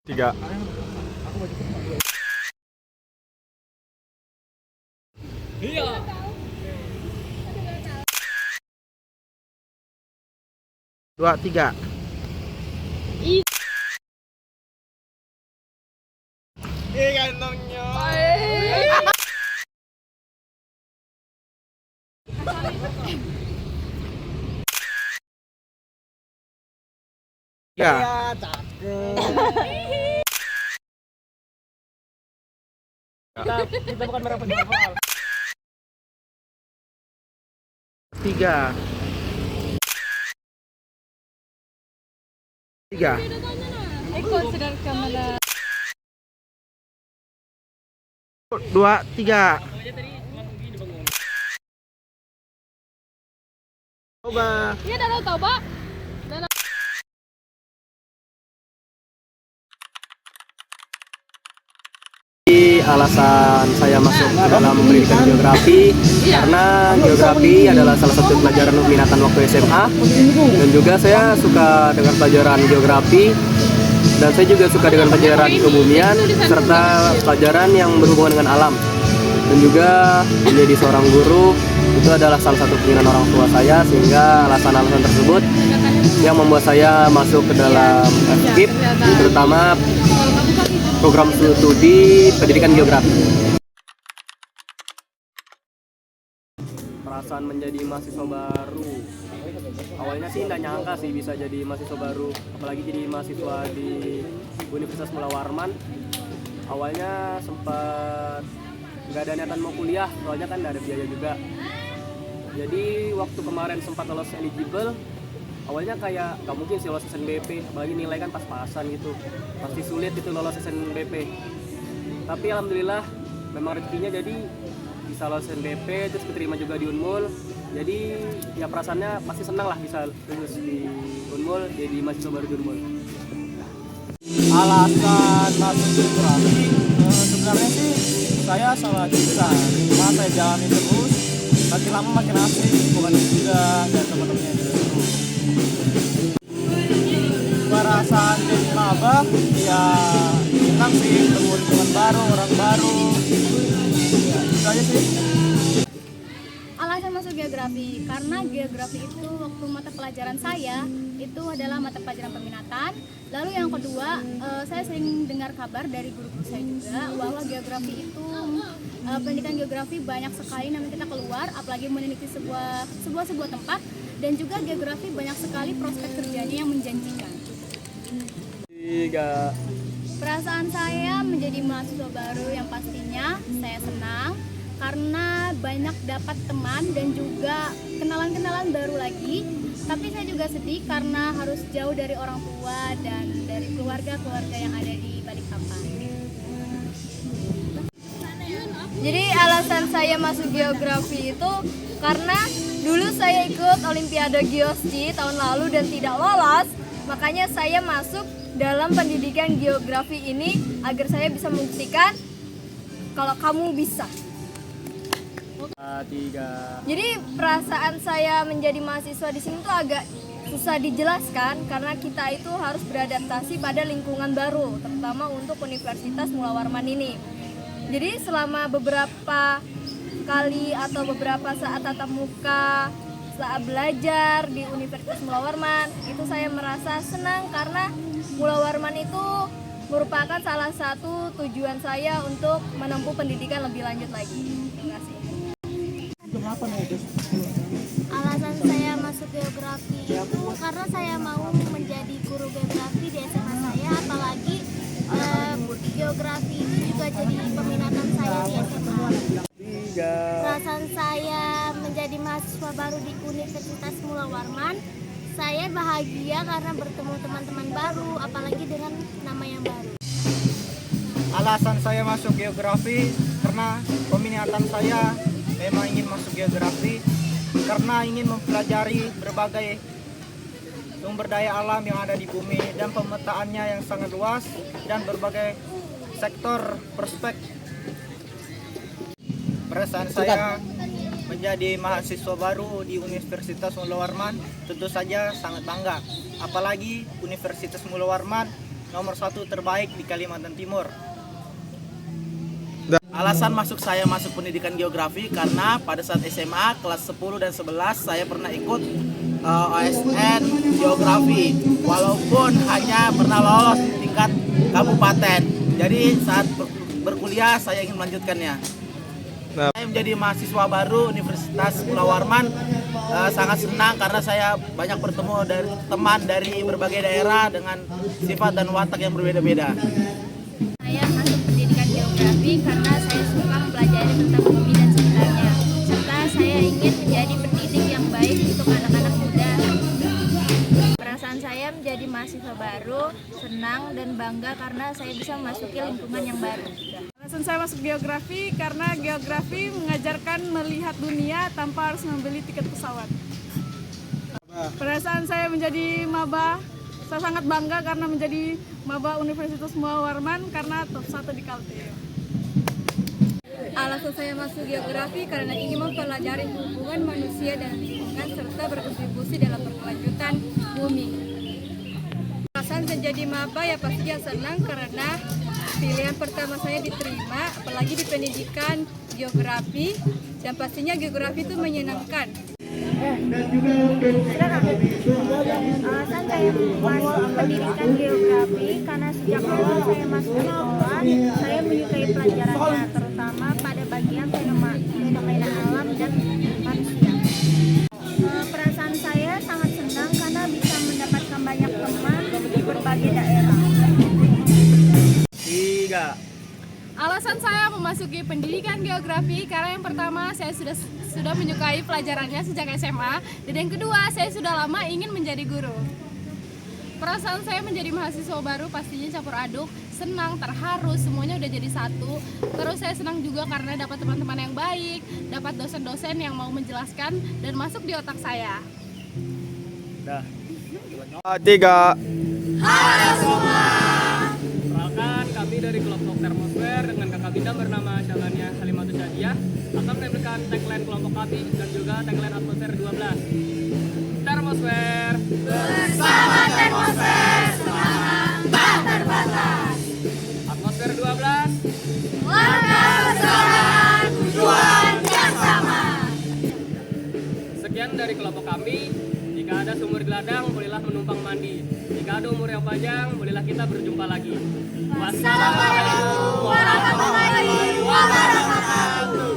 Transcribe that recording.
Tiga. Iya. Dua, tiga. Gantongnya. Ya. Kita bukan merapet jempol. Tiga. Tiga. Ikut sedang kamera. Dua, tiga. Coba. Iya, dah tahu, Pak. Alasan saya masuk ke dalam pendidikan geografi karena geografi adalah salah satu pelajaran minatan waktu SMA, dan juga saya suka dengan pelajaran geografi, dan saya juga suka dengan pelajaran kebumian serta pelajaran yang berhubungan dengan alam. Dan juga menjadi seorang guru itu adalah salah satu keinginan orang tua saya, sehingga alasan-alasan tersebut yang membuat saya masuk ke dalam FKIP, terutama program studi pendidikan geografi. Perasaan menjadi mahasiswa baru, awalnya sih nggak nyangka sih bisa jadi mahasiswa baru, apalagi jadi mahasiswa di Universitas Mula Warman. Awalnya sempat nggak ada niatan mau kuliah, soalnya kan nggak ada biaya juga. Jadi waktu kemarin sempat lolos eligible, awalnya kayak gak mungkin sih lolos SNBP, apalagi nilai kan pas-pasan gitu, pasti sulit itu lolos SNBP. Tapi alhamdulillah memang rezekinya jadi bisa lolos SNBP, terus keterima juga di Unmul. Jadi ya perasaannya pasti senang lah bisa lulus di Unmul, jadi mahasiswa baru di Unmul. Alasan masuk geografi sebenarnya sih saya salah jurusan, cuma saya jalani terus, makin lama makin asik, bukan juga dan teman-temannya juga seru. Perasaan jadi maba ya senang sih, ketemu teman baru, orang baru, ya itu aja sih. Alasan masuk geografi karena geografi itu waktu mata pelajaran saya itu adalah mata pelajaran peminatan. Lalu yang kedua, saya sering dengar kabar dari guru-guru saya juga bahwa geografi itu pendidikan geografi banyak sekali namanya kita keluar, apalagi meneliti sebuah tempat, dan juga geografi banyak sekali prospek kerjanya yang menjanjikan. Tiga. Perasaan saya menjadi mahasiswa baru yang pastinya saya senang karena banyak dapat teman dan juga kenalan-kenalan baru lagi. Tapi saya juga sedih karena harus jauh dari orang tua dan dari keluarga-keluarga yang ada di Balikpapan. Jadi alasan saya masuk geografi itu karena dulu saya ikut Olimpiade Geosci tahun lalu dan tidak lolos. Makanya saya masuk dalam pendidikan geografi ini agar saya bisa membuktikan kalau kamu bisa. Tiga. Jadi perasaan saya menjadi mahasiswa di sini tuh agak susah dijelaskan karena kita itu harus beradaptasi pada lingkungan baru, terutama untuk Universitas Mula Warman ini. Jadi selama beberapa kali atau beberapa saat tatap muka, saat belajar di Universitas Mula Warman, itu saya merasa senang karena Mula Warman itu merupakan salah satu tujuan saya untuk menempuh pendidikan lebih lanjut lagi. Terima kasih. Alasan saya masuk geografi itu karena saya mau menjadi guru geografi di SMA saya, apalagi geografi itu juga jadi peminatan saya di SMA. Tiga. Alasan saya menjadi mahasiswa baru di Universitas Mula Warman, saya bahagia karena bertemu teman-teman baru, apalagi dengan nama yang baru. Alasan saya masuk geografi karena peminatan saya memang ingin masuk geografi karena ingin mempelajari berbagai sumber daya alam yang ada di bumi dan pemetaannya yang sangat luas dan berbagai sektor prospek. Perasaan saya menjadi mahasiswa baru di Universitas Mula Warman tentu saja sangat bangga, apalagi Universitas Mula Warman nomor 1 terbaik di Kalimantan Timur. Alasan saya masuk pendidikan geografi karena pada saat SMA kelas 10 dan 11 saya pernah ikut OSN geografi, walaupun hanya pernah lolos di tingkat kabupaten. Jadi saat berkuliah saya ingin melanjutkannya. Saya menjadi mahasiswa baru Universitas Mula Warman, sangat senang karena saya banyak bertemu dari teman dari berbagai daerah dengan sifat dan watak yang berbeda-beda. Saya masuk pendidikan geografi karena saya suka mempelajari tentang bumi dan sekitarnya, serta saya ingin menjadi pendidik yang baik untuk anak-anak muda. Perasaan saya menjadi mahasiswa baru, senang dan bangga karena saya bisa memasuki lingkungan yang baru. Alasan saya masuk geografi karena geografi mengajarkan melihat dunia tanpa harus membeli tiket pesawat. Perasaan saya menjadi maba, saya sangat bangga karena menjadi maba Universitas Mula Warman karena top 1 di Kalteng. Alasan saya masuk geografi karena ingin mempelajari hubungan manusia dan lingkungan serta berkontribusi dalam berkelanjutan bumi. Alasan saya jadi maba ya pastinya senang karena pilihan pertama saya diterima, apalagi di pendidikan geografi, dan pastinya geografi itu menyenangkan. Alasan saya masuk pendidikan geografi karena sejak awal saya masuk sekolah, saya menyukai pelajarannya, terutama pada bagian fenomena alam dan manusia. Perasaan saya sangat senang karena bisa mendapatkan banyak teman di berbagai daerah. 3. Alasan saya memasuki pendidikan geografi karena yang pertama saya sudah menyukai pelajarannya sejak SMA, dan yang kedua saya sudah lama ingin menjadi guru. Perasaan saya menjadi mahasiswa baru pastinya campur aduk, senang, terharu, semuanya udah jadi satu. Terus saya senang juga karena dapat teman-teman yang baik, dapat dosen-dosen yang mau menjelaskan dan masuk di otak saya. Dah. 3. Perkenalkan, kami dari kelompok Termosfer dengan kakak bidang bernama Syalania Halimatus Syadiah akan menampilkan tagline kelompok kami dan juga tagline Atmosfer 12. Termosfer bersama Termosfer, semangat tak terbatas. Atmosfer 12 warna bersama, tujuan yang sama. Sekian dari kelompok kami. Jika ada sumur di ladang, bolehlah menumpang mandi. Jika ada umur yang panjang, bolehlah kita berjumpa lagi. Wassalamualaikum warahmatullahi wabarakatuh.